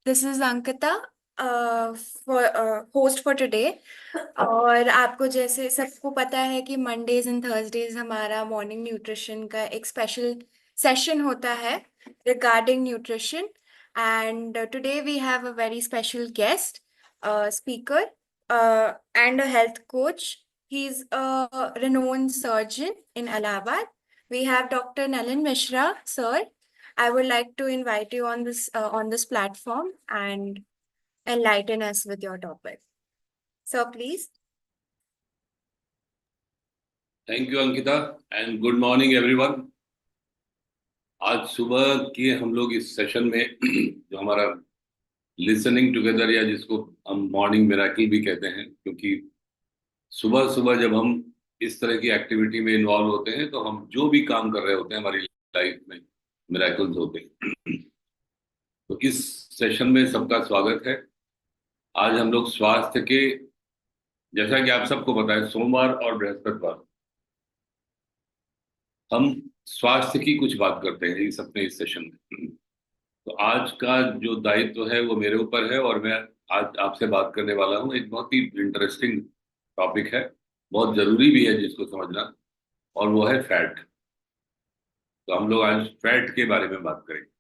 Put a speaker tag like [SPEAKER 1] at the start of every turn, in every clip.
[SPEAKER 1] This is Ankita host for today. और आपको जैसे सबको पता है कि मंडेज एंड थर्सडेज हमारा मॉर्निंग न्यूट्रिशन का एक स्पेशल सेशन होता है regarding nutrition. And today we have a very special guest speaker and a health coach. He is a renowned surgeon in Allahabad. We have Dr. Nalin Mishra, sir. I would like to invite you on this platform and enlighten us with your topic. Sir, please.
[SPEAKER 2] Thank you Ankita and good morning everyone. आज सुबह के हम लोग इस session में जो हमारा listening together या जिसको हम मॉर्निंग मिरेकल भी कहते हैं, क्योंकि सुबह सुबह जब हम इस तरह की एक्टिविटी में इन्वॉल्व होते हैं तो हम जो भी काम कर रहे होते हैं हमारी लाइफ में मिरेकल्स होते हैं। तो इस सेशन में सबका स्वागत है। आज हम लोग स्वास्थ्य के, जैसा कि आप सबको पता है, सोमवार और बृहस्पतिवार हम स्वास्थ्य की कुछ बात करते हैं इस सेशन में। तो आज का जो दायित्व है वो मेरे ऊपर है और मैं आज आपसे बात करने वाला हूँ। एक बहुत ही इंटरेस्टिंग टॉपिक है, बहुत जरूरी भी है जिसको समझना, और वो है फैट। तो हम लोग आज फैट के बारे में बात करेंगे।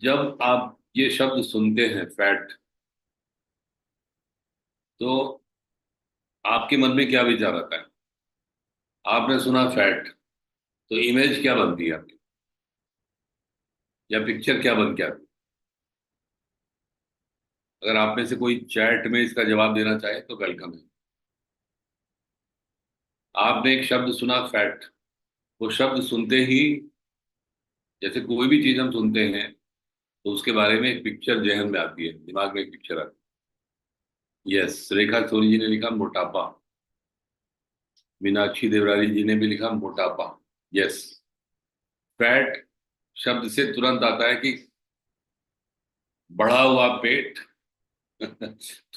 [SPEAKER 2] जब आप ये शब्द सुनते हैं फैट, तो आपके मन में क्या विचार आता है? आपने सुना फैट तो इमेज क्या बनती है आपकी, या पिक्चर क्या बन के आती है? अगर आप में से कोई चैट में इसका जवाब देना चाहे तो वेलकम है। आपने एक शब्द सुना फैट, वो शब्द सुनते ही, जैसे कोई भी चीज हम सुनते हैं तो उसके बारे में एक पिक्चर जहन में आती है, दिमाग में एक पिक्चर आती है। यस, रेखा सोनी जी ने लिखा मोटापा, मीनाक्षी देवराली जी ने भी लिखा मोटापा। यस, फैट शब्द से तुरंत आता है कि बढ़ा हुआ पेट,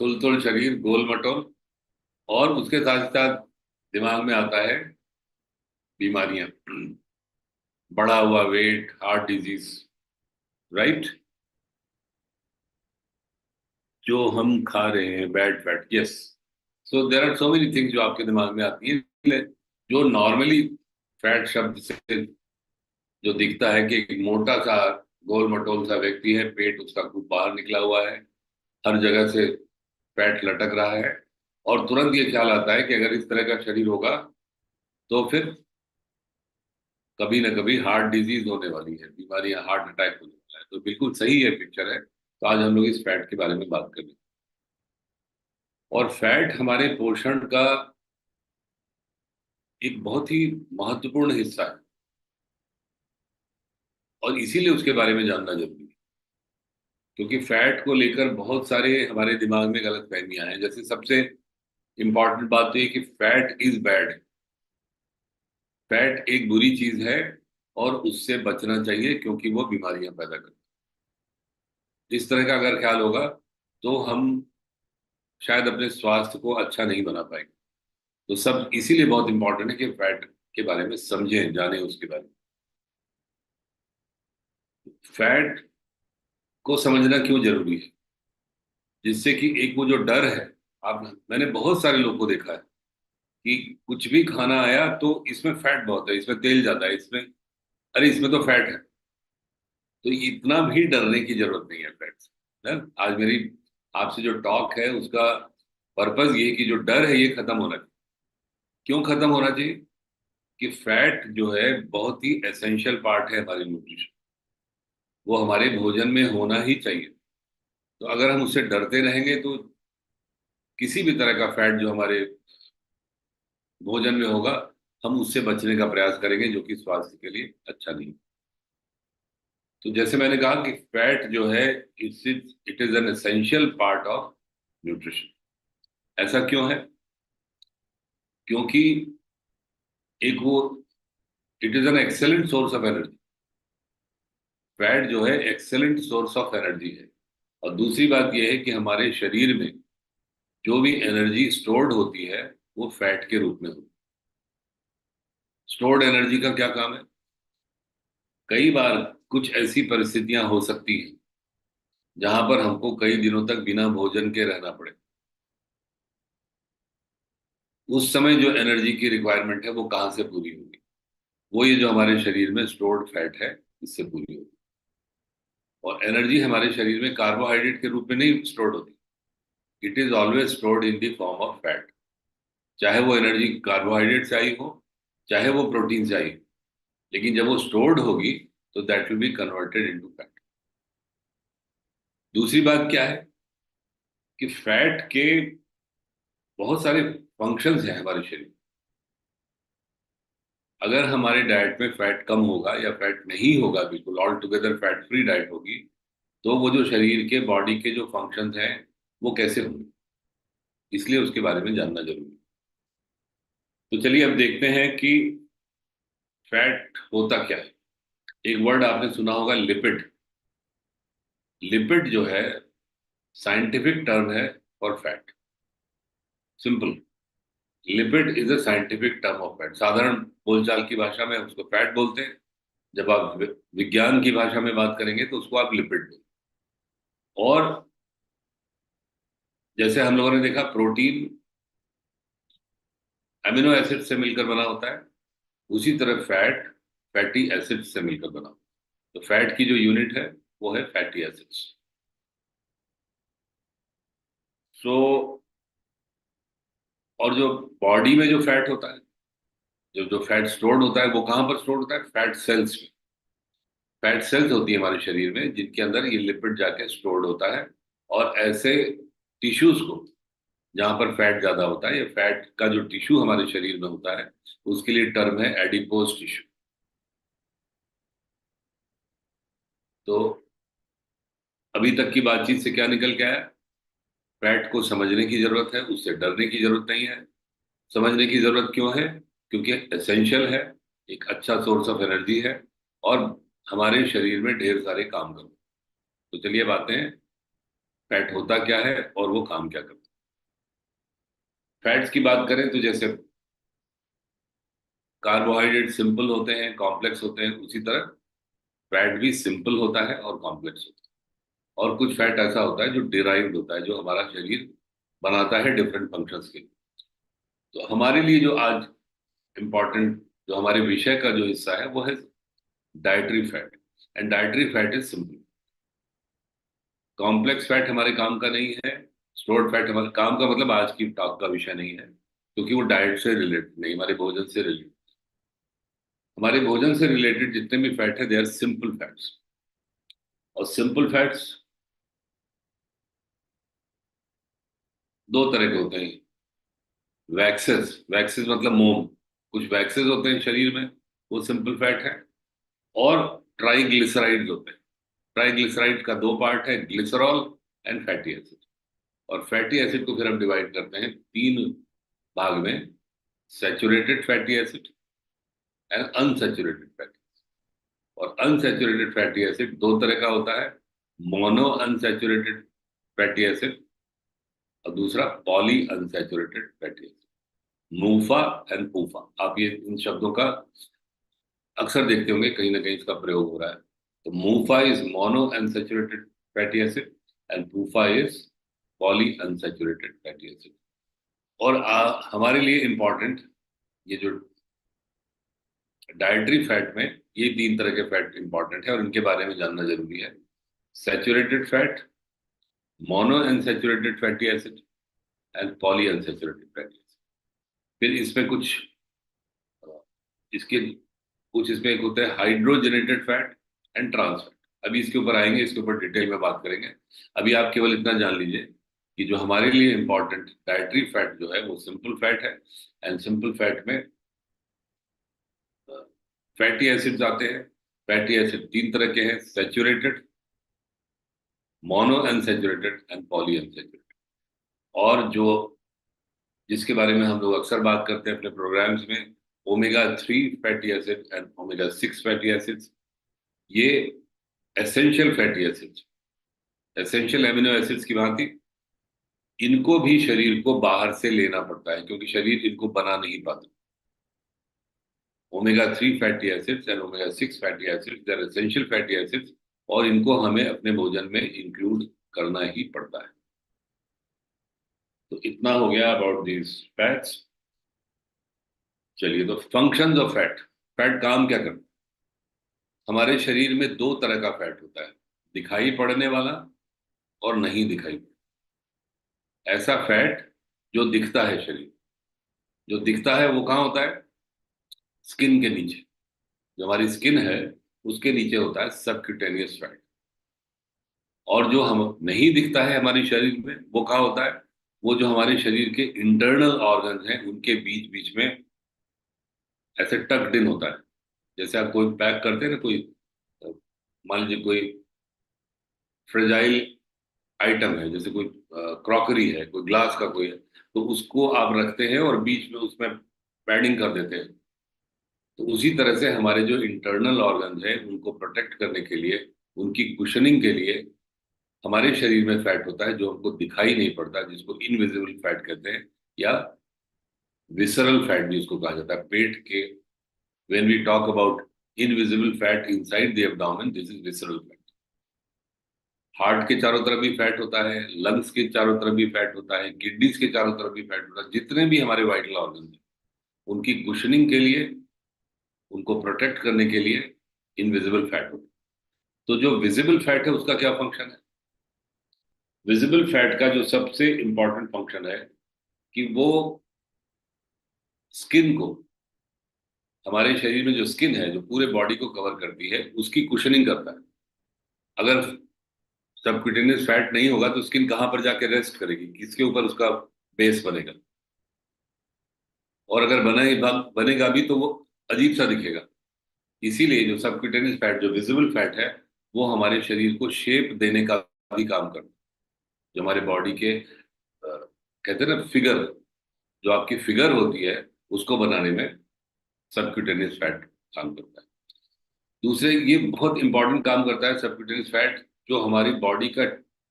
[SPEAKER 2] थुल शरीर, गोल मटोल, और उसके साथ साथ दिमाग में आता है बीमारियां, बढ़ा हुआ वेट, हार्ट डिजीज, राइट, जो हम खा रहे हैं bad fat. Yes, so there are so many things जो आपके दिमाग में आती है, जो नॉर्मली फैट शब्द से जो दिखता है कि एक मोटा सा गोल मटोल सा व्यक्ति है, पेट उसका खूब बाहर निकला हुआ है, हर जगह से फैट लटक रहा है, और तुरंत ये ख्याल आता है कि अगर इस तरह का शरीर होगा तो फिर कभी ना कभी हार्ट डिजीज होने वाली है, बीमारियां, हार्ट अटैक होने वाला है। तो बिल्कुल सही है पिक्चर है। तो आज हम लोग इस फैट के बारे में बात करेंगे। और फैट हमारे पोषण का एक बहुत ही महत्वपूर्ण हिस्सा है, और इसीलिए उसके बारे में जानना जरूरी है। क्योंकि फैट को लेकर बहुत सारे हमारे दिमाग में गलत फहमियां हैं। जैसे सबसे इंपॉर्टेंट बात तो ये कि फैट इज बैड, फैट एक बुरी चीज है और उससे बचना चाहिए, क्योंकि वो बीमारियां पैदा करती है। इस तरह का अगर ख्याल होगा तो हम शायद अपने स्वास्थ्य को अच्छा नहीं बना पाएंगे। तो सब इसीलिए बहुत इंपॉर्टेंट है कि फैट के बारे में समझें, जानें उसके बारे में। फैट को समझना क्यों जरूरी है? जिससे कि एक वो जो डर है, आप, मैंने बहुत सारे लोग को देखा है कि कुछ भी खाना आया तो इसमें फैट बहुत है, इसमें तेल ज्यादा है, इसमें, अरे इसमें तो फैट है। तो इतना भी डरने की जरूरत नहीं है फैट से, है? आज मेरी आपसे जो टॉक है उसका पर्पज ये कि जो डर है ये खत्म होना चाहिए। क्यों खत्म होना चाहिए? कि फैट जो है बहुत ही एसेंशियल पार्ट है हमारे न्यूट्रिशन, वो हमारे भोजन में होना ही चाहिए। तो अगर हम उससे डरते रहेंगे तो किसी भी तरह का फैट जो हमारे भोजन में होगा, हम उससे बचने का प्रयास करेंगे, जो कि स्वास्थ्य के लिए अच्छा नहीं। तो जैसे मैंने कहा कि फैट जो है, it is an essential part of nutrition. ऐसा क्यों है? क्योंकि एक वो, it is an excellent source of energy. Fat जो है एक्सेलेंट सोर्स ऑफ एनर्जी है। और दूसरी बात यह है कि हमारे शरीर में जो भी एनर्जी स्टोर्ड होती है वो फैट के रूप में होती है। स्टोर्ड एनर्जी का क्या काम है? कई बार कुछ ऐसी परिस्थितियां हो सकती हैं जहां पर हमको कई दिनों तक बिना भोजन के रहना पड़े। उस समय जो एनर्जी की रिक्वायरमेंट है वो कहाँ से पूरी होगी? वो ये जो हमारे शरीर में स्टोर्ड फैट है, इससे पूरी होगी। और एनर्जी हमारे शरीर में कार्बोहाइड्रेट के रूप में नहीं स्टोर्ड होती, it is always stored in the form of fat. चाहे वो एनर्जी कार्बोहाइड्रेट से आई हो, चाहे वो प्रोटीन से आई हो, लेकिन जब वो स्टोर्ड होगी तो that will be converted into fat. दूसरी बात क्या है कि फैट के बहुत सारे फंक्शंस हैं हमारे शरीर में। अगर हमारे डाइट में फैट कम होगा या फैट नहीं होगा, बिल्कुल all together fat free diet होगी, तो वो जो शरीर के बॉडी के जो फंक्शंस हैं वो कैसे होंगे, इसलिए उसके बारे में जानना जरूरी है। तो चलिए अब देखते हैं कि फैट होता क्या है। एक वर्ड आपने सुना होगा, लिपिड। लिपिड जो है साइंटिफिक टर्म है for fat. Simple, lipid is a scientific term of fat. साधारण बोलचाल की भाषा में उसको फैट बोलते हैं। जब आप विज्ञान की भाषा में बात करेंगे तो उसको आप लिपिड बोलते हैं। और जैसे हम लोगों ने देखा, प्रोटीन अमीनो एसिड से मिलकर बना होता है, उसी तरह फैट फैटी एसिड से मिलकर बना होता है। तो फैट की जो यूनिट है वो है फैटी एसिड्स। सो और जो बॉडी में जो फैट होता है, जो जो फैट स्टोर्ड होता है, वो कहाँ पर स्टोर्ड होता है? फैट सेल्स में। फैट सेल्स होती है हमारे शरीर में जिनके अंदर ये लिपिड जाके स्टोर्ड होता है। और ऐसे टिश्यूज को, जहां पर फैट ज्यादा होता है, या फैट का जो टिश्यू हमारे शरीर में होता है, उसके लिए टर्म है एडिपोज टिश्यू। तो अभी तक की बातचीत से क्या निकल के आया? फैट को समझने की जरूरत है, उससे डरने की जरूरत नहीं है। समझने की जरूरत क्यों है? क्योंकि एसेंशियल है, एक अच्छा सोर्स ऑफ एनर्जी है, और हमारे शरीर में ढेर सारे काम करते हैं। तो चलिए बातें हैं, फैट होता क्या है और वो काम क्या करता है। फैट्स की बात करें तो जैसे कार्बोहाइड्रेट सिंपल होते हैं, कॉम्प्लेक्स होते हैं, उसी तरह फैट भी सिंपल होता है और कॉम्प्लेक्स होता है। और कुछ फैट ऐसा होता है जो डिराइव्ड होता है, जो हमारा शरीर बनाता है डिफरेंट फंक्शंस के लिए। तो हमारे लिए जो आज इम्पोर्टेंट, जो हमारे विषय का जो हिस्सा है, वो है dietary fat. And dietary fat is simple. Complex fat हमारे काम का नहीं है। स्टोर्ड फैट हमारे काम का, मतलब आज की टॉक का विषय नहीं है, क्योंकि वो डाइट से रिलेटेड नहीं, हमारे भोजन से रिलेटेड। हमारे भोजन से रिलेटेड जितने भी फैट है, दे आर सिंपल फैट्स। और सिंपल फैट्स दो तरह के होते हैं। वैक्सेस, वैक्सेस मतलब मोम। कुछ वैक्सेस होते हैं शरीर में, वो सिंपल फैट है। और ट्राइग्लिसराइड्स होते हैं। ट्राइग्लिसराइड का दो पार्ट है, ग्लिसरॉल एंड फैटी एसिड। और फैटी एसिड को फिर हम डिवाइड करते हैं तीन भाग में: saturated fatty acid and unsaturated fatty. और अनसैचुरेटेड फैटी एसिड दो तरह का होता है: मोनो अनसैचुरेटेड फैटी एसिड, और दूसरा poly unsaturated fatty acid. MUFA and PUFA, आप ये इन शब्दों का अक्सर देखते होंगे, कहीं ना कहीं इसका प्रयोग हो रहा है। तो MUFA is mono unsaturated fatty acid and PUFA is poly unsaturated fatty acid. और हमारे लिए इंपॉर्टेंट ये जो डाइटरी फैट में, ये तीन तरह के फैट इंपॉर्टेंट है और इनके बारे में जानना जरूरी है: saturated fat, mono unsaturated fatty acid and poly unsaturated fatty acid. फिर इसमें कुछ इसके कुछ इसमें एक होता है hydrogenated fat and trans fat. अभी इसके ऊपर आएंगे, इसके ऊपर डिटेल में बात करेंगे। अभी आप केवल इतना जान लीजिए कि जो हमारे लिए इंपॉर्टेंट डाइटरी फैट जो है वो सिंपल फैट है। एंड सिंपल फैट में फैटी एसिड्स आते हैं। फैटी एसिड तीन तरह के हैं: saturated, mono unsaturated and poly unsaturated. और जो जिसके बारे में हम लोग अक्सर बात करते हैं अपने प्रोग्राम्स में, omega 3 fatty acid and omega 6 fatty acids. ये essential fatty acids, essential amino acids की भांति इनको भी शरीर को बाहर से लेना पड़ता है, क्योंकि शरीर इनको बना नहीं पाता। Omega 3 fatty acids and omega 6 fatty acids, they are essential fatty acids, और इनको हमें अपने भोजन में इंक्लूड करना ही पड़ता है। तो इतना हो गया अबाउट दीज फैट्स। चलिए, तो फंक्शंस ऑफ फैट। फैट काम क्या करता है? हमारे शरीर में दो तरह का फैट होता है, दिखाई पड़ने वाला और नहीं दिखाई पड़ता। ऐसा फैट जो दिखता है शरीर, जो दिखता है वो कहाँ होता है? स्किन के नीचे। जो हमारी स्किन है उसके नीचे होता है सबक्यूटेनियस फैट। और जो हम नहीं दिखता है हमारे शरीर में वो कहाँ होता है? वो जो हमारे शरीर के इंटरनल ऑर्गन हैं उनके बीच बीच में ऐसे टक्ड इन होता है। जैसे आप कोई पैक करते हैं ना, कोई मान लीजिए कोई फ्रेजाइल आइटम है, जैसे कोई क्रॉकरी है, कोई ग्लास का कोई है, तो उसको आप रखते हैं और बीच में उसमें पैडिंग कर देते हैं। तो उसी तरह से हमारे जो इंटरनल ऑर्गन है उनको प्रोटेक्ट करने के लिए, उनकी कुशनिंग के लिए हमारे शरीर में फैट होता है जो हमको दिखाई नहीं पड़ता, जिसको इनविजिबल फैट कहते हैं, या विसरल फैट भी उसको कहा जाता है। पेट के, when we talk about invisible fat inside the abdomen, this is visceral fat. Heart के चारों तरफ भी फैट होता है, लंग्स के चारों तरफ भी फैट होता है, किडनीज के चारों तरफ भी फैट होता है। जितने भी हमारे वाइटल ऑर्गन हैं उनकी कुशनिंग के लिए, उनको प्रोटेक्ट करने के लिए इनविजिबल फैट होता है। तो जो विजिबल फैट है उसका क्या फंक्शन है? विजिबल फैट का जो सबसे इंपॉर्टेंट फंक्शन है कि वो स्किन को, हमारे शरीर में जो स्किन है जो पूरे बॉडी को कवर करती है उसकी कुशनिंग करता है। अगर सबक्यूटेनियस फैट नहीं होगा तो स्किन कहाँ पर जाके रेस्ट करेगी, किसके ऊपर उसका बेस बनेगा? और अगर बनेगा भी तो वो अजीब सा दिखेगा। इसीलिए जो सबक्यूटेनियस फैट, जो विजिबल फैट है, वो हमारे शरीर को शेप देने का भी काम करता है। जो हमारे बॉडी के कहते हैं ना फिगर, जो आपकी फिगर होती है उसको बनाने में सबक्यूटेनियस फैट काम करता है। दूसरे, ये बहुत इंपॉर्टेंट काम करता है सबक्यूटेनियस फैट, जो हमारी बॉडी का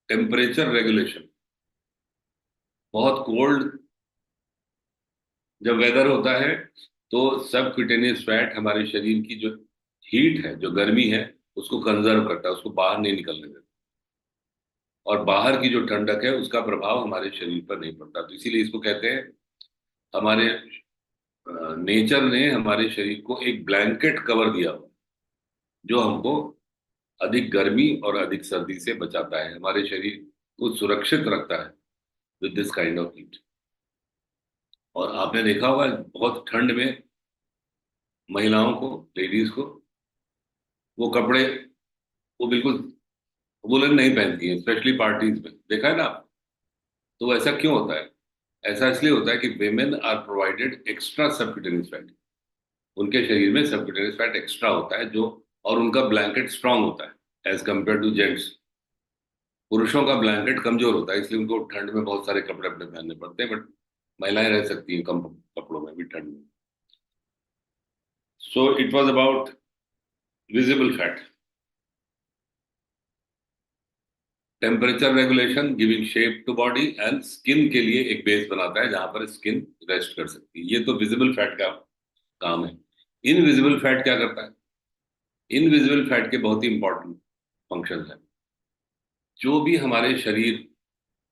[SPEAKER 2] टेम्परेचर रेगुलेशन। बहुत कोल्ड जब वेदर होता है तो सबक्यूटेनियस फैट हमारे शरीर की जो हीट है, जो गर्मी है, उसको कंजर्व करता है, उसको बाहर नहीं निकलने देता। और बाहर की जो ठंडक है उसका प्रभाव हमारे शरीर पर नहीं पड़ता। तो इसीलिए इसको कहते हैं, हमारे नेचर ने हमारे शरीर को एक ब्लैंकेट कवर दिया हुआ, जो हमको अधिक गर्मी और अधिक सर्दी से बचाता है, हमारे शरीर को सुरक्षित रखता है with this kind of heat. और आपने देखा होगा बहुत ठंड में महिलाओं को, लेडीज को, वो कपड़े, वो बिल्कुल वुलन नहीं पहनती हैं, स्पेशली पार्टीज में, देखा है ना आप? तो ऐसा क्यों होता है? ऐसा इसलिए होता है कि women are provided extra subcutaneous fat. उनके शरीर में सबक्यूटेनियस फैट एक्स्ट्रा होता है, जो, और उनका ब्लैंकेट स्ट्रांग होता है एज कंपेयर टू जेंट्स। पुरुषों का ब्लैंकेट कमजोर होता है, इसलिए उनको ठंड में बहुत सारे कपड़े अपने पहनने पड़ते हैं, बट महिलाएं रह सकती हैं कम कपड़ों में भी ठंड में। So it was about visible fat. Temperature regulation, giving shape to body, and skin के लिए एक बेस बनाता है जहां पर स्किन रेस्ट कर सकती है। ये तो विजिबल फैट का काम है। इनविजिबल फैट क्या करता है? इनविजिबल फैट के बहुत ही इंपॉर्टेंट फंक्शन है। जो भी हमारे शरीर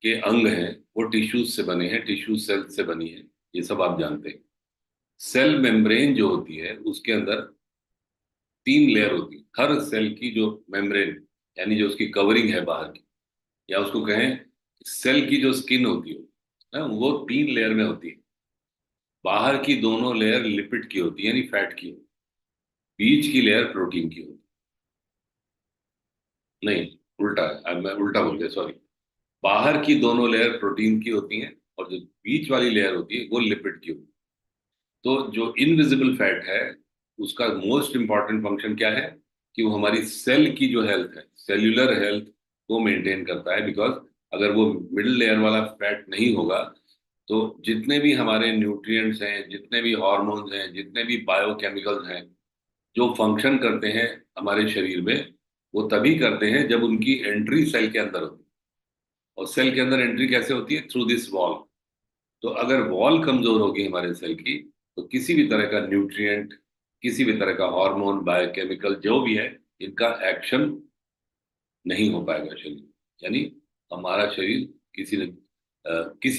[SPEAKER 2] के अंग हैं वो टिश्यूज से बने हैं, टिश्यू सेल से बनी है, ये सब आप जानते हैं। सेल मेम्ब्रेन जो होती है उसके अंदर 3 लेयर होती है। हर सेल की जो मेम्ब्रेन, यानी जो उसकी कवरिंग है बाहर की, या उसको कहें सेल की जो स्किन होती है ना, वो 3 लेयर में होती है। बाहर की दोनों लेयर लिपिड की होती है, यानी फैट की होती है। बीच की लेयर प्रोटीन की होती है। नहीं, उल्टा है, अब मैं उल्टा बोल गया, सॉरी। बाहर की दोनों लेयर प्रोटीन की होती हैं और जो बीच वाली लेयर होती है वो लिपिड की होती है। तो जो इनविजिबल फैट है उसका मोस्ट इंपॉर्टेंट फंक्शन क्या है? कि वो हमारी सेल की जो हेल्थ है, सेल्यूलर हेल्थ को मेंटेन करता है। बिकॉज अगर वो मिडिल लेयर वाला फैट नहीं होगा तो जितने भी हमारे न्यूट्रिएंट्स हैं, जितने भी हॉर्मोन्स हैं, जितने भी बायोकेमिकल्स हैं जो फंक्शन करते हैं हमारे शरीर में, वो तभी करते हैं जब उनकी एंट्री सेल के अंदर होती है। और सेल के अंदर एंट्री कैसे होती है? Through this wall. तो अगर वॉल कमजोर होगी हमारे सेल की तो किसी भी तरह का न्यूट्रिएंट, किसी भी तरह का हार्मोन, बायोकेमिकल जो भी है, इनका एक्शन नहीं हो पाएगा शरीर, यानी हमारा शरीर किसी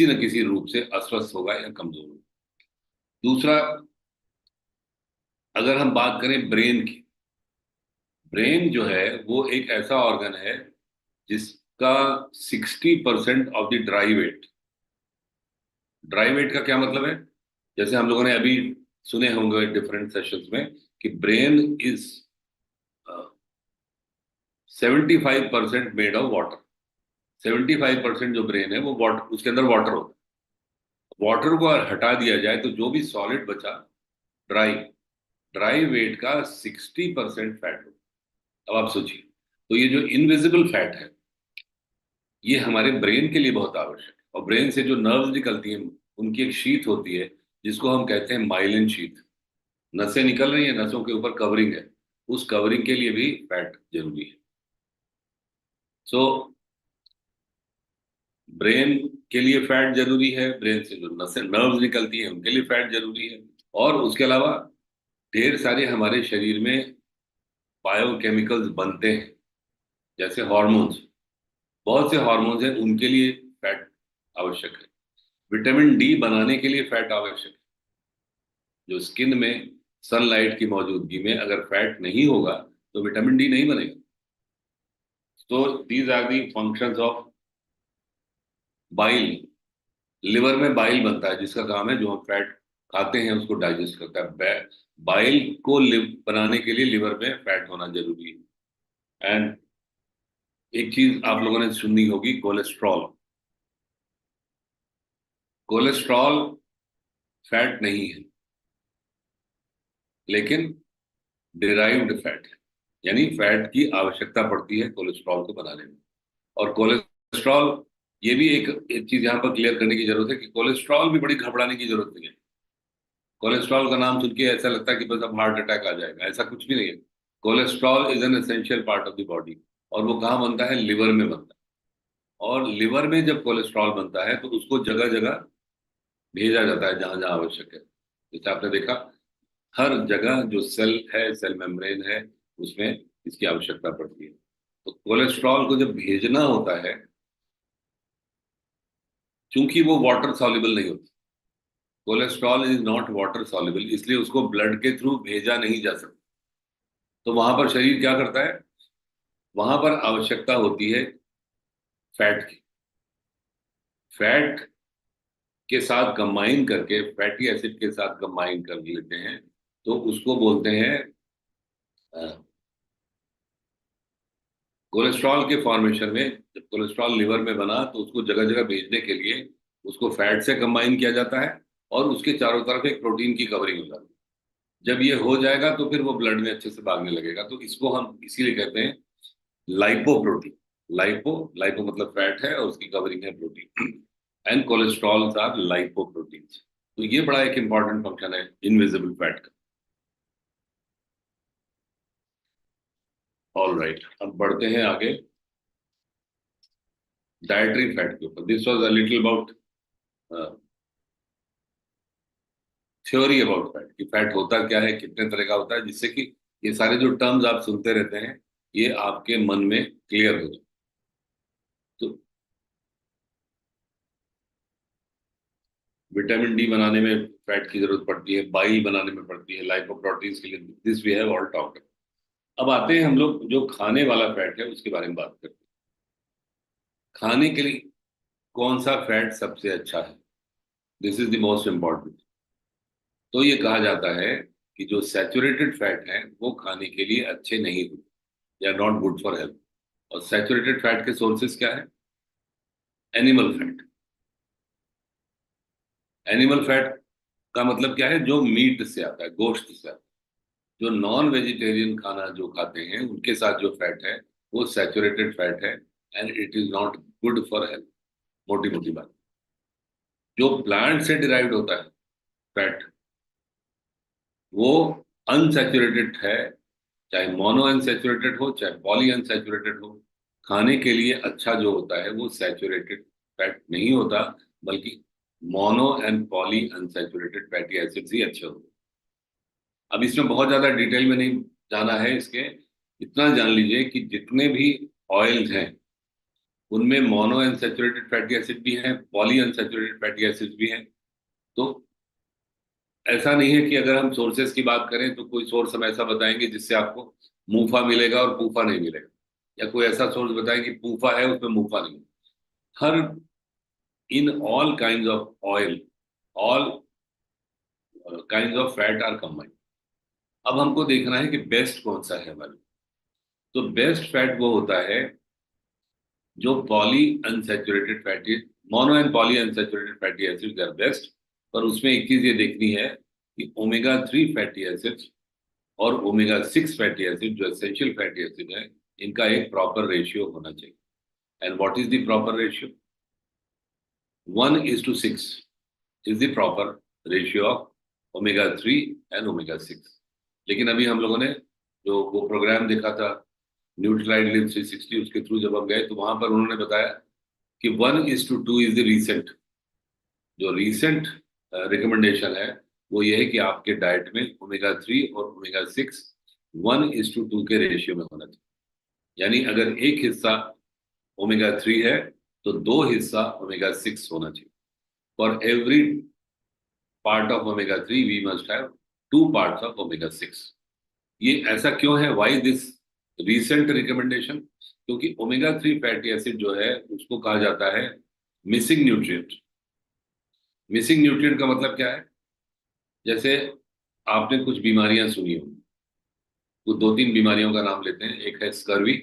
[SPEAKER 2] न किसी रूप से अस्वस्थ होगा या कमजोर होगा। दूसरा, अगर हम बात करें ब्रेन की, ब्रेन जो है वो एक ऐसा ऑर्गन है जिसका 60% ऑफ द ड्राई वेट का क्या मतलब है? जैसे हम लोगों ने अभी सुने होंगे डिफरेंट सेशंस में कि brain is 75% made of water. 75% जो ब्रेन है वो वाटर, उसके अंदर वाटर होता है। वाटर को अगर हटा दिया जाए तो जो भी सॉलिड बचा, ड्राई ड्राई वेट का 60% फैट होता है। अब आप सोचिए, तो ये जो इनविजिबल फैट है ये हमारे ब्रेन के लिए बहुत आवश्यक है। और ब्रेन से जो नर्व्स निकलती हैं उनकी एक शीथ होती है जिसको हम कहते हैं माइलिन शीथ। नसें निकल रही हैं, नसों के ऊपर कवरिंग है, उस कवरिंग के लिए भी फैट जरूरी है। सो ब्रेन के लिए फैट जरूरी है, ब्रेन से जो नसें नर्व्स निकलती हैं उनके लिए फैट जरूरी है। और उसके अलावा ढेर सारे हमारे शरीर में बायोकेमिकल्स बनते हैं, जैसे हॉर्मोन्स, बहुत से हॉर्मोन्स हैं, उनके लिए फैट आवश्यक है। विटामिन डी बनाने के लिए फैट आवश्यक है। जो स्किन में सनलाइट की मौजूदगी में अगर फैट नहीं होगा तो विटामिन डी नहीं बनेगा। तो these are the functions of bile. Liver में बाइल बनता है जिसका काम है जो हम फैट खाते हैं उसको डाइजेस्ट करता है। बाइल को बनाने के लिए लिवर में फैट होना जरूरी है। एंड एक चीज आप लोगों ने सुनी होगी, कोलेस्ट्रॉल। कोलेस्ट्रॉल फैट नहीं है, लेकिन डिराइव्ड फैट है, यानी फैट की आवश्यकता पड़ती है कोलेस्ट्रॉल को बनाने में। और कोलेस्ट्रॉल, ये भी एक चीज यहाँ पर क्लियर करने की जरूरत है कि कोलेस्ट्रॉल भी बड़ी घबराने की जरूरत नहीं है। कोलेस्ट्रॉल का नाम सुन के ऐसा लगता है कि बस अब हार्ट अटैक आ जाएगा, ऐसा कुछ भी नहीं है। Cholesterol is an essential part of the body, और वो कहाँ बनता है? लिवर में बनता है। और लिवर में जब कोलेस्ट्रॉल बनता है तो उसको जगह जगह भेजा जाता है जहां जहां आवश्यक है। जैसे आपने देखा, हर जगह जो सेल है, सेल मेम्ब्रेन है, उसमें इसकी आवश्यकता पड़ती है। तो कोलेस्ट्रॉल को जब भेजना होता है, चूंकि वो वाटर सॉल्युबल नहीं होती, cholesterol is not water soluble, इसलिए उसको ब्लड के थ्रू भेजा नहीं जा सकता। तो वहां पर शरीर क्या करता है? वहां पर आवश्यकता होती है फैट की। फैट के साथ कंबाइन करके, फैटी एसिड के साथ कंबाइन कर लेते हैं, तो उसको बोलते हैं कोलेस्ट्रॉल के फॉर्मेशन में। जब कोलेस्ट्रॉल लिवर में बना तो उसको जगह जगह भेजने के लिए उसको फैट से कंबाइन किया जाता है, और उसके चारों तरफ एक प्रोटीन की कवरिंग हो जाती है। जब ये हो जाएगा तो फिर वो ब्लड में अच्छे से भागने लगेगा। तो इसको हम इसीलिए कहते हैं लाइपोप्रोटीन। लाइपो मतलब फैट है और उसकी कवरिंग है protein. And cholesterol are lipoprotein. तो ये बड़ा एक इंपॉर्टेंट फंक्शन है इनविजिबल फैट का। ऑल राइट, अब बढ़ते हैं आगे डाइटरी फैट के ऊपर। This was a little about theory about fat, कि फैट होता क्या है, कितने तरह का होता है, जिससे कि ये सारे जो टर्म्स आप सुनते रहते हैं ये आपके मन में क्लियर हो जाए। तो विटामिन डी बनाने में फैट की जरूरत पड़ती है, बाइल बनाने में पड़ती है, लाइपोप्रोटीन्स के लिए। This we have all talked. अब आते हैं हम लोग जो खाने वाला फैट है उसके बारे में बात करते हैं। खाने के लिए कौन सा फैट सबसे अच्छा है? This is the most important. तो ये कहा जाता है कि जो सैचुरेटेड फैट है वो खाने के लिए अच्छे नहीं होते, they are not good for health. और सैचुरेटेड फैट के सोर्सेज क्या है? Animal fat. एनिमल फैट का मतलब क्या है? जो मीट से आता है, गोश्त से आता है। जो नॉन वेजिटेरियन खाना जो खाते हैं उनके साथ जो फैट है वो सैचुरेटेड फैट है, and it is not good for health. मोटी मोटी बात। जो प्लांट से डिराइव्ड होता है फैट, वो अनसैचुरेटेड है, चाहे मोनो अनसैचुरेटेड हो चाहे पॉली अनसैचुरेटेड हो। खाने के लिए अच्छा जो होता है वो सैचुरेटेड फैट नहीं होता, बल्कि mono and poly unsaturated fatty acids ही अच्छे होते हैं। अब इसमें बहुत ज्यादा डिटेल में नहीं जाना है इसके, इतना जान लीजिए कि जितने भी ऑयल्स हैं उनमें मोनो अनसैचुरेटेड फैटी एसिड भी हैं, पॉली अनसैचुरेटेड फैटी एसिड भी हैं। तो ऐसा नहीं है कि अगर हम सोर्सेज की बात करें तो कोई सोर्स हम ऐसा बताएंगे जिससे आपको मूफा मिलेगा और पूफा नहीं मिलेगा, या कोई ऐसा सोर्स बताएं कि पूफा है उसमें मूफा नहीं है। हर in all kind of oil, all kind of fat are combined. अब हमको देखना है कि बेस्ट कौन सा है हमारे। तो बेस्ट फैट वो होता है जो poly unsaturated fatty, mono and poly unsaturated fatty acids are best. पर उसमें एक चीज ये देखनी है कि ओमेगा 3 फैटी एसिड्स और ओमेगा 6 फैटी एसिड जो एसेंशियल फैटी एसिड है, इनका एक प्रॉपर रेशियो होना चाहिए। And what is the proper ratio? 1:6 is the proper ratio of omega 3 and omega 6। लेकिन अभी हम लोगों ने जो वो प्रोग्राम देखा था न्यूट्रीलाइट लिव 360, उसके थ्रू जब हम गए तो वहां पर उन्होंने बताया कि 1:2 इज द रीसेंट, जो रीसेंट रिकमेंडेशन है वो ये है कि आपके डाइट में ओमेगा 3 और ओमेगा 6 1:2 के रेशियो में होना चाहिए। यानी अगर एक हिस्सा ओमेगा 3 है तो दो हिस्सा ओमेगा 6 होना चाहिए। For every part of omega 3 we must have two parts of omega 6। ये ऐसा क्यों है, वाई दिस रीसेंट रिकमेंडेशन? क्योंकि ओमेगा 3 फैटी एसिड जो है उसको कहा जाता है मिसिंग न्यूट्रिएंट। मिसिंग न्यूट्रिएंट का मतलब क्या है? जैसे आपने कुछ बीमारियां सुनी होंगी, तो दो तीन बीमारियों का नाम लेते हैं। एक है स्कर्वी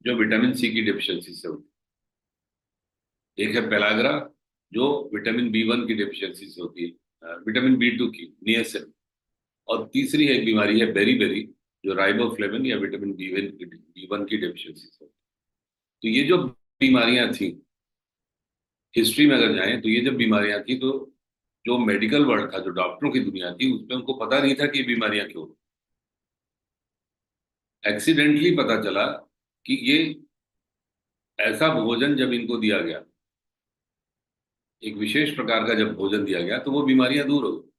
[SPEAKER 2] जो विटामिन सी की डिफिशियंसी से होती है। एक है पेलाग्रा जो विटामिन B1 की डिफिशियंसी से होती है, विटामिन B2 की, नियसिन। और तीसरी एक बीमारी है बेरी बेरी जो राइबोफ्लेविन या विटामिन B1 की डिफिशियंसी से होती है। तो ये जो बीमारियां थी, हिस्ट्री में अगर जाएं तो ये जब बीमारियां थी तो जो मेडिकल वर्ल्ड था, जो डॉक्टरों की दुनिया थी, उसमें उनको पता नहीं था कि ये बीमारियां क्यों। एक्सीडेंटली पता चला कि ये ऐसा भोजन जब इनको दिया गया, एक विशेष प्रकार का जब भोजन दिया गया, तो वो बीमारियां दूर हो गई।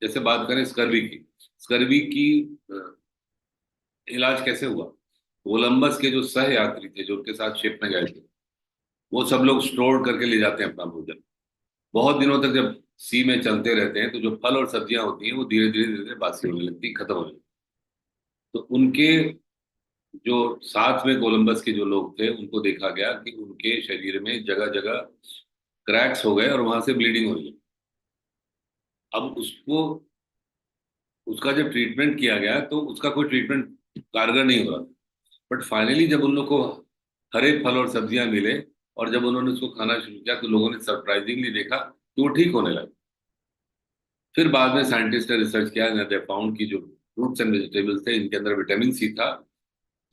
[SPEAKER 2] जैसे बात करें स्कर्वी की, स्कर्वी की इलाज कैसे हुआ? कोलंबस के जो सह यात्री थे जो उनके साथ शिप में गए थे, वो सब लोग स्टोर करके ले जाते हैं अपना भोजन। बहुत दिनों तक जब सी में चलते रहते हैं तो जो फल और सब्जियां होती हैं वो धीरे धीरे धीरे धीरे बासी होने लगती, खत्म होने लगती। तो उनके जो साथ में कोलंबस के जो लोग थे उनको देखा गया कि उनके शरीर में जगह जगह क्रैक्स हो गए और वहां से ब्लीडिंग हो रही है। अब उसको, उसका जब ट्रीटमेंट किया गया तो उसका कोई ट्रीटमेंट कारगर नहीं हुआ। बट फाइनली जब उन लोग को हरे फल और सब्जियां मिले और जब उन्होंने उसको खाना शुरू किया तो लोगों ने सरप्राइजिंगली देखा कि वो ठीक होने लगे। फिर बाद में साइंटिस्ट ने रिसर्च किया, दे फाउंड कि जो फ्रूट्स एंड वेजिटेबल्स थे इनके अंदर विटामिन सी था,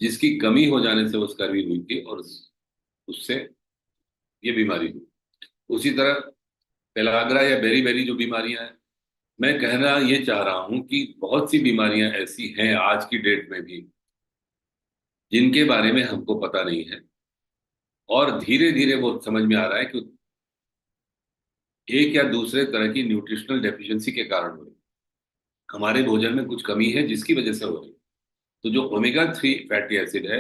[SPEAKER 2] जिसकी कमी हो जाने से वो स्कर्वी हुई थी और उससे ये बीमारी हुई। उसी तरह पेलाग्रा या बेरी बेरी जो बीमारियां हैं, मैं कहना ये चाह रहा हूं कि बहुत सी बीमारियां ऐसी हैं आज की डेट में भी जिनके बारे में हमको पता नहीं है, और धीरे धीरे वो समझ में आ रहा है कि एक या दूसरे तरह की न्यूट्रिशनल डेफिशिएंसी के कारण हो रही है। हमारे भोजन में कुछ कमी है जिसकी वजह से हो रही है। तो जो ओमेगा 3 फैटी एसिड है,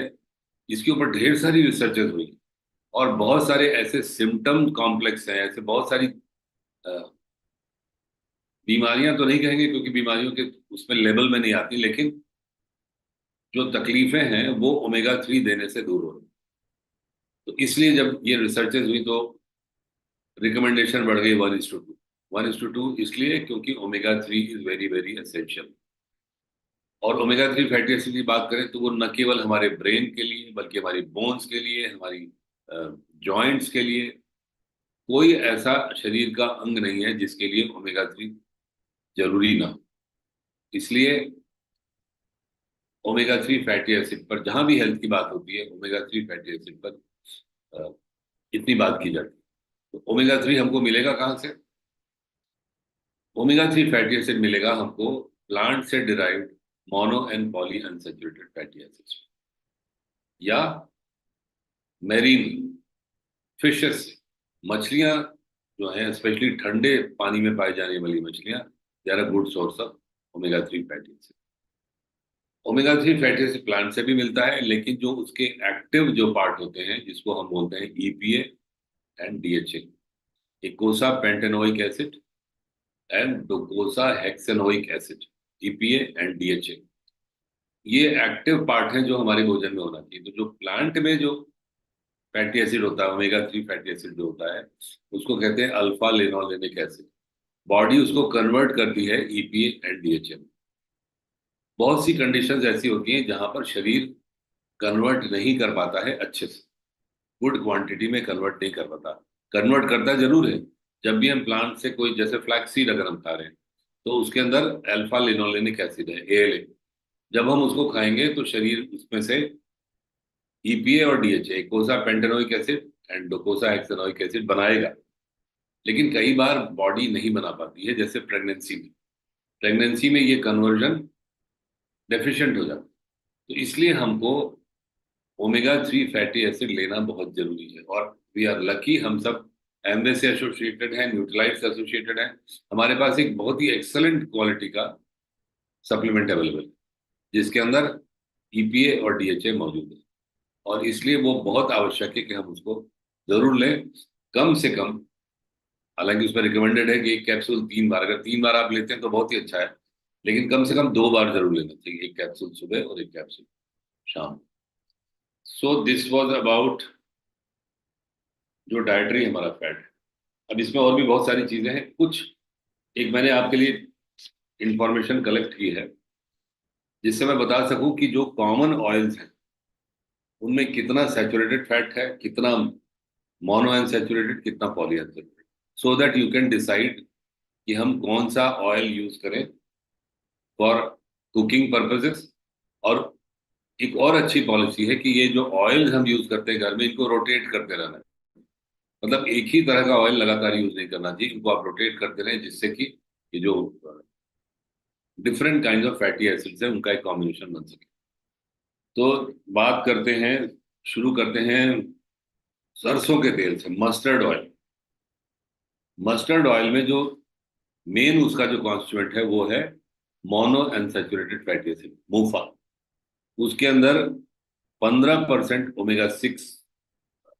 [SPEAKER 2] इसके ऊपर ढेर सारी रिसर्चेज हुई और बहुत सारे ऐसे सिम्टम कॉम्प्लेक्स हैं, ऐसे बहुत सारी बीमारियां तो नहीं कहेंगे क्योंकि बीमारियों के उसमें लेवल में नहीं आती, लेकिन जो तकलीफें हैं वो ओमेगा 3 देने से दूर हो रही। तो इसलिए जब ये रिसर्चेज हुई तो रिकमेंडेशन बढ़ गई 1:2। 1:2 इसलिए क्योंकि omega 3 is very very essential. और ओमेगा 3 फैटी एसिड की बात करें तो वो न केवल हमारे ब्रेन के लिए बल्कि हमारी बोन्स के लिए, हमारी जॉइंट्स के लिए, कोई ऐसा शरीर का अंग नहीं है जिसके लिए ओमेगा 3 जरूरी ना हो। इसलिए ओमेगा 3 फैटी एसिड पर जहां भी हेल्थ की बात होती है, ओमेगा 3 फैटी एसिड पर अ, इतनी बात की जाती है। तो ओमेगा 3 हमको मिलेगा कहाँ से? ओमेगा 3 फैटी एसिड मिलेगा हमको प्लांट से derived mono and poly unsaturated fatty acids, या मेरीन फिशेस, मछलियां जो हैं, स्पेशली ठंडे पानी में पाई जाने वाली मछलियां, they are a good source of omega 3 fatty acid. Omega 3 fatty acid plant से भी मिलता है, लेकिन जो उसके एक्टिव जो पार्ट होते हैं जिसको हम बोलते हैं EPA and DHA, eicosapentaenoic acid and docosahexaenoic acid, EPA and DHA, ये एक्टिव पार्ट हैं जो हमारे भोजन में होना चाहिए। तो जो प्लांट में जो फैटी एसिड होता है, ओमेगा 3 फैटी एसिड जो होता है, उसको कहते हैं अल्फा लिनोलेनिक एसिड। बॉडी उसको कन्वर्ट करती है ईपीए एंड डीएचए में। बहुत सी कंडीशंस ऐसी होती हैं जहां पर शरीर कन्वर्ट नहीं कर पाता है अच्छे से, गुड क्वांटिटी में कन्वर्ट नहीं कर पाता। कन्वर्ट करता जरूर है। जब भी हम प्लांट से कोई, जैसे फ्लैक्सीड अगर हम खा रहे हैं, तो उसके अंदर अल्फा लिनोलेनिक एसिड है, एएलए। जब हम उसको खाएंगे तो शरीर उसमें से ईपीए और डीएचए, कोसा pentanoic acid and docosahexaenoic acid बनाएगा। लेकिन कई बार बॉडी नहीं बना पाती है, जैसे प्रेगनेंसी में। प्रेगनेंसी में ये कन्वर्जन डेफिशिएंट हो जाता है। तो इसलिए हमको ओमेगा 3 फैटी एसिड लेना बहुत जरूरी है। और वी आर लकी, हम सब एमवे से एसोसिएटेड हैं, न्यूट्रलाइट से एसोसिएटेड हैं। हमारे पास एक बहुत ही एक्सेलेंट क्वालिटी का सप्लीमेंट अवेलेबल है जिसके अंदर ईपीए और डीएचए मौजूद है। और इसलिए वो बहुत आवश्यक है कि हम उसको जरूर लें, कम से कम। हालांकि उसमें रिकमेंडेड है कि एक कैप्सूल 3 बार, अगर 3 बार आप लेते हैं तो बहुत ही अच्छा है, लेकिन कम से कम 2 बार जरूर लेना चाहिए, एक कैप्सूल सुबह और एक कैप्सूल शाम। सो दिस वॉज अबाउट जो डाइटरी हमारा फैट है। अब इसमें और भी बहुत सारी चीजें हैं। कुछ एक मैंने आपके लिए इंफॉर्मेशन कलेक्ट की है जिससे मैं बता सकूं कि जो कॉमन ऑयल्स हैं उनमें कितना सैचुरेटेड फैट है, कितना मोनो अनसैचुरेटेड, कितना poly unsaturated, so that you can decide कि हम कौन सा ऑयल यूज करें फॉर कुकिंग पर्पजेस। और एक और अच्छी पॉलिसी है कि ये जो ऑयल हम यूज करते हैं घर में, इनको रोटेट करते रहना है। मतलब एक ही तरह का ऑयल लगातार यूज नहीं करना चाहिए, इनको आप रोटेट करते रहें, जिससे कि ये जो different kind of fatty acids हैं उनका एक कॉम्बिनेशन बन सके। तो बात करते हैं, शुरू करते हैं सरसों के तेल से, मस्टर्ड ऑयल। मस्टर्ड ऑयल में जो मेन उसका जो कॉन्स्टिट्यूएंट है वो है मोनो अनसैचुरेटेड फैटी एसिड, मूफा। उसके अंदर 15% ओमेगा 6,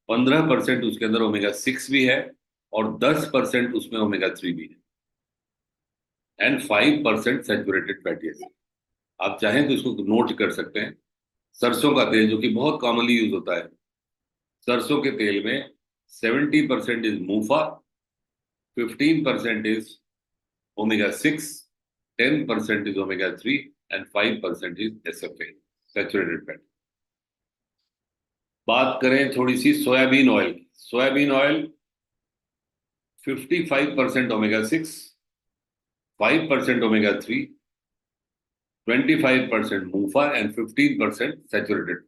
[SPEAKER 2] 15% उसके अंदर ओमेगा 6 भी है, और 10% उसमें ओमेगा 3 भी है, एंड 5% सैचुरेटेड फैटी एसिड। आप चाहें तो इसको नोट कर सकते हैं। सरसों का तेल जो कि बहुत कॉमनली यूज होता है, सरसों के तेल में 70% is MUFA, 15% is omega 6, 10% is omega 3, and 5% is SFA, saturated fat. बात करें थोड़ी सी सोयाबीन ऑयल की। Soybean oil 55% omega 6, 5% omega 3, 25% MUFA and 15% saturated.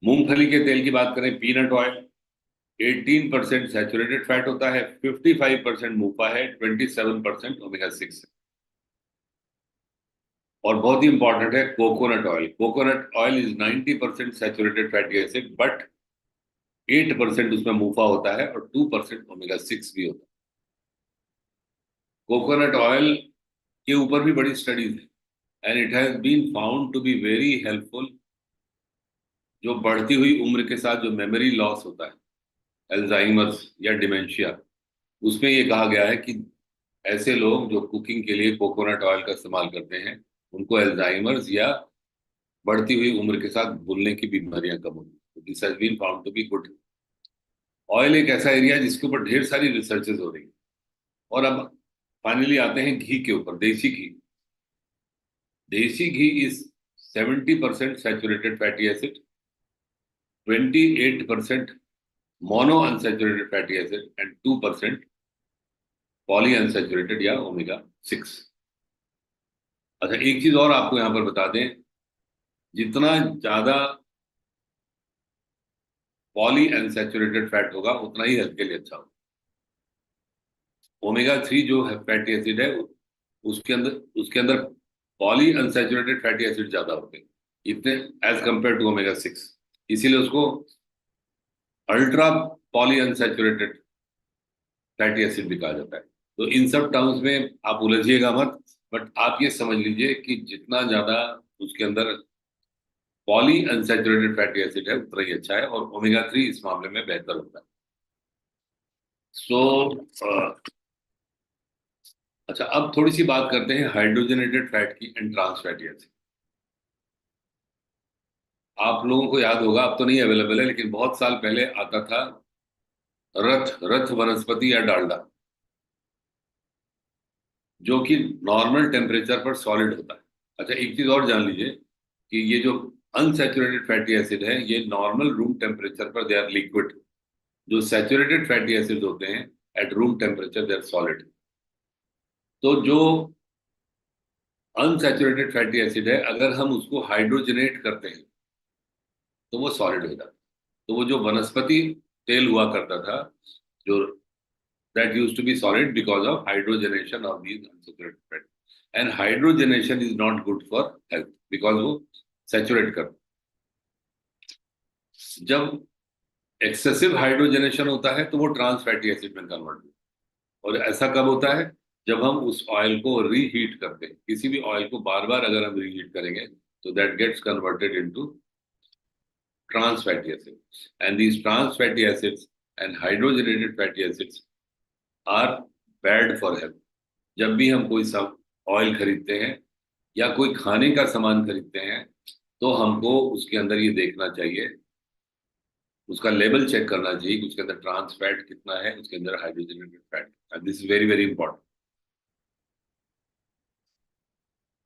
[SPEAKER 2] मूंगफली के तेल की बात करें, पीनट ऑयल, 18% सैचुरेटेड फैट होता है, 55% मूंगफा है, 27% ओमेगा 6 है। और बहुत ही इंपॉर्टेंट है coconut oil. Coconut oil is 90% saturated fatty acid, but 8% उसमें मूंगफा होता है और 2% ओमेगा 6 भी होता है। कोकोनट ऑयल के ऊपर भी बड़ी स्टडीज है, and it has been found to be very helpful. जो बढ़ती हुई उम्र के साथ जो मेमोरी लॉस होता है, अल्जाइमर्स या डिमेंशिया, उसमें ये कहा गया है कि ऐसे लोग जो कुकिंग के लिए कोकोनट ऑयल का इस्तेमाल करते हैं, उनको अल्जाइमर्स या बढ़ती हुई उम्र के साथ भूलने की बीमारियां कम होती हैं। This has been found to be good. Oil एक ऐसा एरिया है जिसके ऊपर ढेर सारी रिसर्चेज हो रही हैं। और अब फाइनली आते हैं घी के ऊपर, desi ghee. Desi ghee is 70% saturated fatty acid, 28% mono unsaturated fatty acid and 2% polyunsaturated या ओमेगा 6। अच्छा, एक चीज और आपको यहां पर बता दें, जितना ज्यादा पॉली अनसैचुरेटेड फैट होगा उतना ही हेल्थ के लिए अच्छा होगा। ओमेगा 3 जो है फैटी एसिड है, उसके अंदर पॉली अनसैचुरेटेड फैटी एसिड ज्यादा होते हैं, इतने, एज कंपेयर टू ओमेगा 6। इसीलिए उसको ultra poly unsaturated fatty acid भी कहा जाता है। तो इन सब टर्म्स में आप उलझिएगा मत, बट आप ये समझ लीजिए कि जितना ज्यादा उसके अंदर पॉली अनसैचुरेटेड फैटी एसिड है उतना ही अच्छा है, और ओमेगा 3 इस मामले में बेहतर होता है। सो अच्छा, अब थोड़ी सी बात करते हैं हाइड्रोजनेटेड फैट की एंड ट्रांस फैटी एसिड। आप लोगों को याद होगा, अब तो नहीं अवेलेबल है, लेकिन बहुत साल पहले आता था रथ रथ वनस्पति या डालडा, जो कि नॉर्मल टेम्परेचर पर सॉलिड होता है। अच्छा, एक चीज और जान लीजिए कि ये जो अनसैचुरेटेड फैटी एसिड है ये नॉर्मल रूम टेम्परेचर पर दे आर लिक्विड, जो सैचुरेटेड फैटी एसिड होते हैं at room temperature they are solid. तो जो अनसैचुरेटेड फैटी एसिड है अगर हम उसको हाइड्रोजनेट करते हैं तो वो सॉलिड हो जाता है। तो वो जो वनस्पति तेल हुआ करता था, जो that used to be solid because of hydrogenation of these unsaturated fat, and hydrogenation is not good for health because वो सैचुरेट कर, जब एक्सेसिव हाइड्रोजनेशन होता है तो वो ट्रांस फैटी एसिड में कन्वर्ट होता है। और ऐसा कब होता है? जब हम उस ऑयल को रीहीट करते हैं। किसी भी ऑयल को बार बार अगर हम रीहीट करेंगे तो that gets converted into trans fatty acids, and these trans fatty acids and hydrogenated fatty acids are bad for health। जब भी हम कोई सब ऑयल खरीदते हैं या कोई खाने का सामान खरीदते हैं तो हमको उसके अंदर ये देखना चाहिए, उसका लेवल चेक करना चाहिए कि उसके अंदर ट्रांस फैट कितना है, उसके अंदर hydrogenated fat, this is very very important.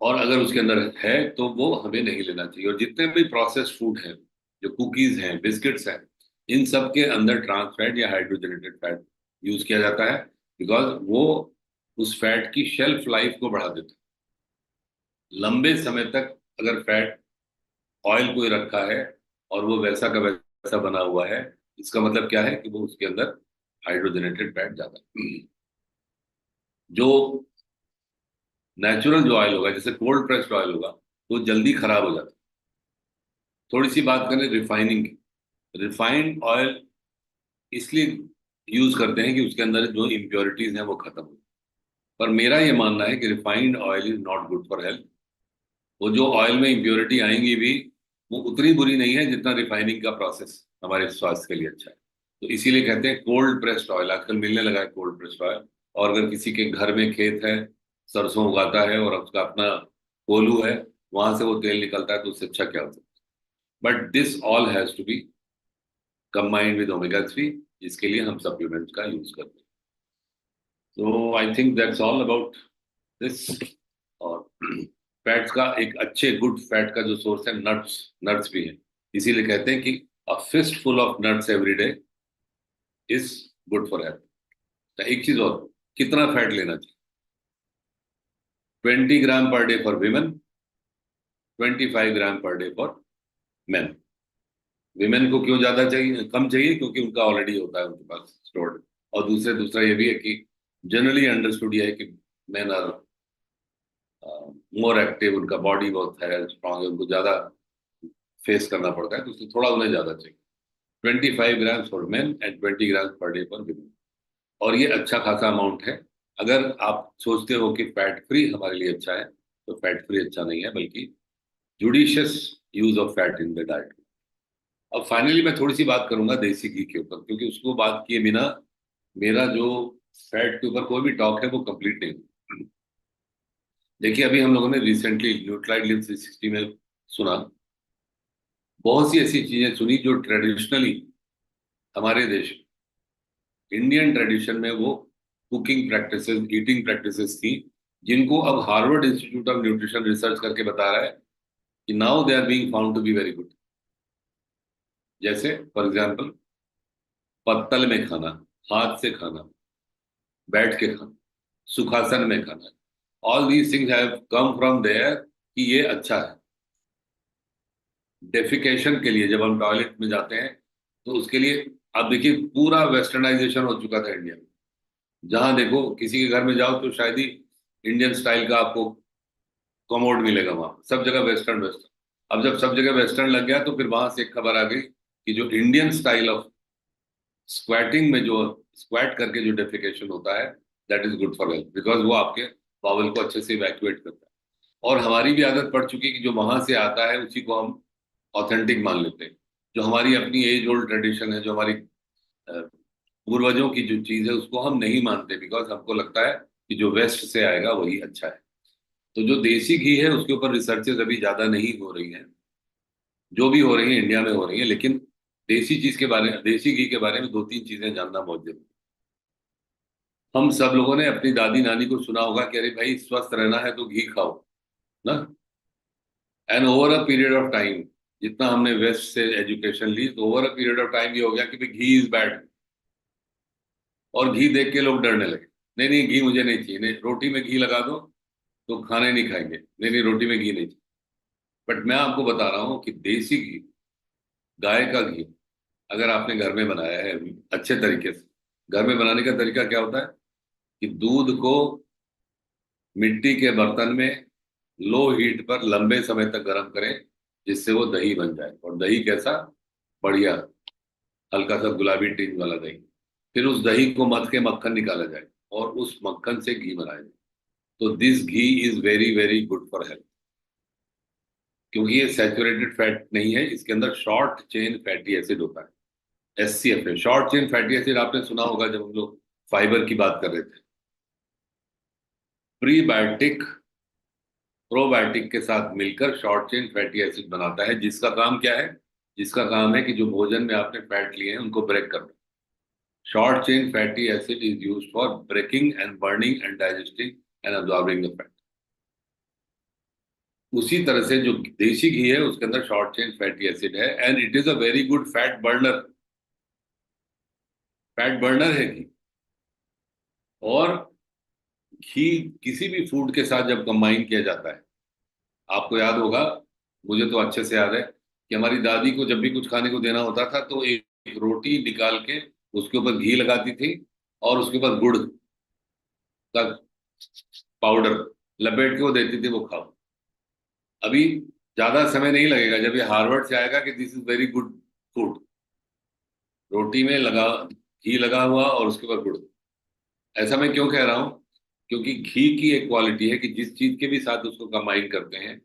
[SPEAKER 2] और अगर उसके अंदर है तो वो हमें नहीं लेना चाहिए। और जितने भी प्रोसेस्ड फूड हैं, जो कुकीज हैं, बिस्किट्स हैं, इन सब के अंदर ट्रांस फैट या हाइड्रोजनेटेड फैट यूज किया जाता है, बिकॉज वो उस फैट की शेल्फ लाइफ को बढ़ा देता है। लंबे समय तक अगर फैट ऑयल कोई रखा है और वो वैसा का वैसा बना हुआ है, इसका मतलब क्या है कि वो उसके अंदर हाइड्रोजनेटेड फैट ज्यादा है। जो नेचुरल जो ऑयल होगा, जैसे कोल्ड प्रेस्ड ऑयल होगा, तो जल्दी खराब हो जाता है। थोड़ी सी बात करें रिफाइनिंग की। रिफाइंड ऑयल इसलिए यूज करते हैं कि उसके अंदर जो इम्प्योरिटीज हैं वो खत्म हो। पर मेरा ये मानना है कि refined oil is not good for health. वो जो ऑयल में इम्प्योरिटी आएंगी भी, वो उतनी बुरी नहीं है जितना रिफाइनिंग का प्रोसेस हमारे स्वास्थ्य के लिए अच्छा है। तो इसीलिए कहते हैं कोल्ड प्रेस्ड ऑयल, आजकल मिलने लगा है कोल्ड प्रेस्ड ऑयल। और अगर किसी के घर में खेत है, सरसों उगाता है और उसका अपना कोल्हू है, वहां से वो तेल निकलता है, तो उससे अच्छा क्या हो सकता है। But this all has to be combined with omega 3, जिसके लिए हम सप्लीमेंट्स का यूज करते हैं। तो I think that's all about this. और फैट्स का एक अच्छे गुड फैट का जो सोर्स है, नट्स, नट्स भी है। इसीलिए कहते हैं कि a fistful of nuts every day is good for health. एक चीज और, कितना फैट लेना चाहिए? 20 ग्राम per day for women, 25 gram per day for main. Women को क्यों ज्यादा चाहिए, कम चाहिए? क्योंकि उनका ऑलरेडी होता है उनके पास स्टोर्ड। और दूसरा ये भी है कि जनरली अंडरस्टूड ये है कि मेन आर मोर एक्टिव, उनका बॉडी बहुत है, स्ट्रांग है, उनको ज्यादा फेस करना पड़ता है, तो उससे थोड़ा उन्हें ज्यादा चाहिए। 25 gram for main and 20 gram per day for women. और ये अच्छा खासा अमाउंट है। अगर आप सोचते हो कि फैट फ्री हमारे लिए अच्छा है, तो फैट फ्री अच्छा नहीं है, बल्कि judicious use of fat in the diet. अब फाइनली मैं थोड़ी सी बात करूंगा देसी घी के ऊपर, क्योंकि उसको बात किए बिना मेरा जो फैट के ऊपर कोई भी टॉक है वो कंप्लीट नहीं होगा। देखिए, अभी हम लोगों ने रिसेंटली न्यूट्राइड लिव 360 में सुना, बहुत सी ऐसी चीजें सुनी जो ट्रेडिशनली हमारे देश, इंडियन ट्रेडिशन में वो कुकिंग प्रैक्टिसेस, ईटिंग प्रैक्टिसेस थी, जिनको अब हार्वर्ड इंस्टीट्यूट ऑफ न्यूट्रिशन रिसर्च करके बता रहा है कि now they are being found to be very good. जैसे फॉर एग्जांपल, पत्तल में खाना, हाथ से खाना, बैठ के खाना, सुखासन में खाना, all these things have come from there कि ये अच्छा है। डेफिकेशन के लिए जब हम टॉयलेट में जाते हैं तो उसके लिए, अब देखिए पूरा वेस्टर्नाइजेशन हो चुका था इंडिया में। जहां देखो किसी के घर में जाओ तो शायद ही इंडियन स्टाइल का आपको कमोड मिलेगा, वहां सब जगह वेस्टर्न वेस्टर्न। अब जब सब जगह वेस्टर्न लग गया तो फिर वहां से एक खबर आ गई कि जो इंडियन स्टाइल ऑफ स्क्वैटिंग में जो स्क्वैट करके जो डेफिकेशन होता है, that is good for health, because वो आपके बावल को अच्छे से इवैक्यूएट करता है। और हमारी भी आदत पड़ चुकी है कि जो वहां से आता है उसी को हम ऑथेंटिक मान लेते हैं। जो हमारी अपनी एज ओल्ड ट्रेडिशन है, जो हमारी अ, पूर्वजों की जो चीज है, उसको हम नहीं मानते, बिकॉज हमको लगता है कि जो वेस्ट से आएगा वही अच्छा है। तो जो देसी घी है उसके ऊपर रिसर्चेज अभी ज्यादा नहीं हो रही हैं। जो भी हो रही है इंडिया में हो रही है, लेकिन देसी चीज के बारे में, देसी घी के बारे में दो तीन चीजें जानना बहुत जरूरी है। हम सब लोगों ने अपनी दादी नानी को सुना होगा कि अरे भाई स्वस्थ रहना है तो घी खाओ ना। And over a period of time, जितना हमने वेस्ट से एजुकेशन ली, तो over a period of time ये हो गया कि भाई घी इज बैड। और घी देख के लोग डरने लगे, नहीं नहीं घी मुझे नहीं चाहिए, नहीं रोटी में घी लगा दो तो खाने नहीं खाएंगे, नहीं नहीं रोटी में घी नहीं चाहिए। बट मैं आपको बता रहा हूँ कि देसी घी, गाय का घी, अगर आपने घर में बनाया है अच्छे तरीके से। घर में बनाने का तरीका क्या होता है कि दूध को मिट्टी के बर्तन में लो हीट पर लंबे समय तक गर्म करें, जिससे वो दही बन जाए। और दही कैसा? बढ़िया, हल्का सा गुलाबी टिंज वाला दही। फिर उस दही को मथ के मक्खन निकाला जाए और उस मक्खन से घी बनाया जाए। तो this ghee is very very good for health, क्योंकि ये सैचुरेटेड फैट नहीं है, इसके अंदर शॉर्ट चेन फैटी एसिड होता है, एससीएफ है। शॉर्ट चेन फैटी एसिड आपने सुना होगा जब हम लोग फाइबर की बात कर रहे थे। प्रीबायोटिक प्रोबायोटिक के साथ मिलकर शॉर्ट चेन फैटी एसिड बनाता है, जिसका काम क्या है? जिसका काम है कि जो भोजन में आपने फैट लिए हैं उनको ब्रेक करना। Short chain fatty acid is used for breaking and burning and digesting and absorbing the fat. उसी तरह से जो देसी घी है उसके अंदर शॉर्ट चेन फैटी एसिड है, and it is a very good fat burner. Fat burner है घी। और घी किसी भी फूड के साथ जब कंबाइन किया जाता है, आपको याद होगा, मुझे तो अच्छे से याद है कि हमारी दादी को जब भी कुछ खाने को देना होता था तो एक रोटी निकाल के उसके ऊपर घी लगाती थी और उसके ऊपर गुड़ का पाउडर लपेट के वो देती थी, वो खाओ। अभी ज्यादा समय नहीं लगेगा जब ये हार्वर्ड से आएगा कि this is very good food. रोटी में लगा घी लगा हुआ और उसके ऊपर गुड़। ऐसा मैं क्यों कह रहा हूँ? क्योंकि घी की एक क्वालिटी है कि जिस चीज के भी साथ उसको कंबाइन करते हैं,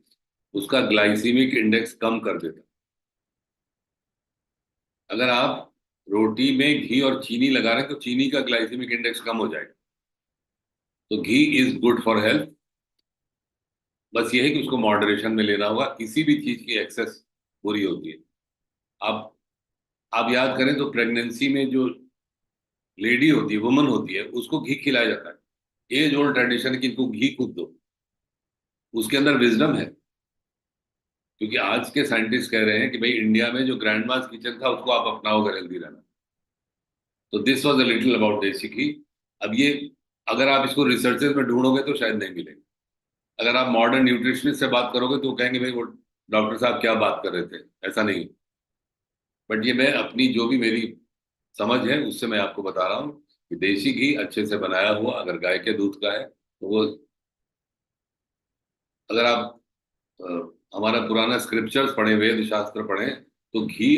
[SPEAKER 2] उसका ग्लाइसीमिक इंडेक्स कम कर देता है। अगर आप रोटी में घी और चीनी लगा रहे हैं तो चीनी का ग्लाइसेमिक इंडेक्स कम हो जाएगा। तो घी इज गुड फॉर हेल्थ। बस ये है कि उसको मॉडरेशन में लेना होगा, किसी भी चीज की एक्सेस बुरी होती है। आप आप याद करें तो प्रेगनेंसी में जो लेडी होती है, वुमन होती है, उसको घी खिलाया जाता है। एज ओल्ड ट्रेडिशन है कि इनको घी खुद दो। उसके अंदर विजडम है, क्योंकि आज के साइंटिस्ट कह रहे हैं कि भाई इंडिया में जो ग्रैंड मास किचन था उसको आप अपनाओ अगर हेल्दी रहना। तो this was a little about देसी घी। अब ये, अगर आप इसको रिसर्चेज में ढूंढोगे तो शायद नहीं मिलेगा। अगर आप मॉडर्न न्यूट्रिशनिस्ट से बात करोगे तो वो कहेंगे भाई वो डॉक्टर साहब क्या बात कर रहे थे, ऐसा नहीं। बट ये मैं अपनी जो भी मेरी समझ है उससे मैं आपको बता रहा हूँ कि देसी घी अच्छे से बनाया हुआ अगर गाय के दूध का है तो वो, अगर आप अ, हमारा पुराना स्क्रिप्चर्स पढ़े, वेद शास्त्र पढ़े, तो घी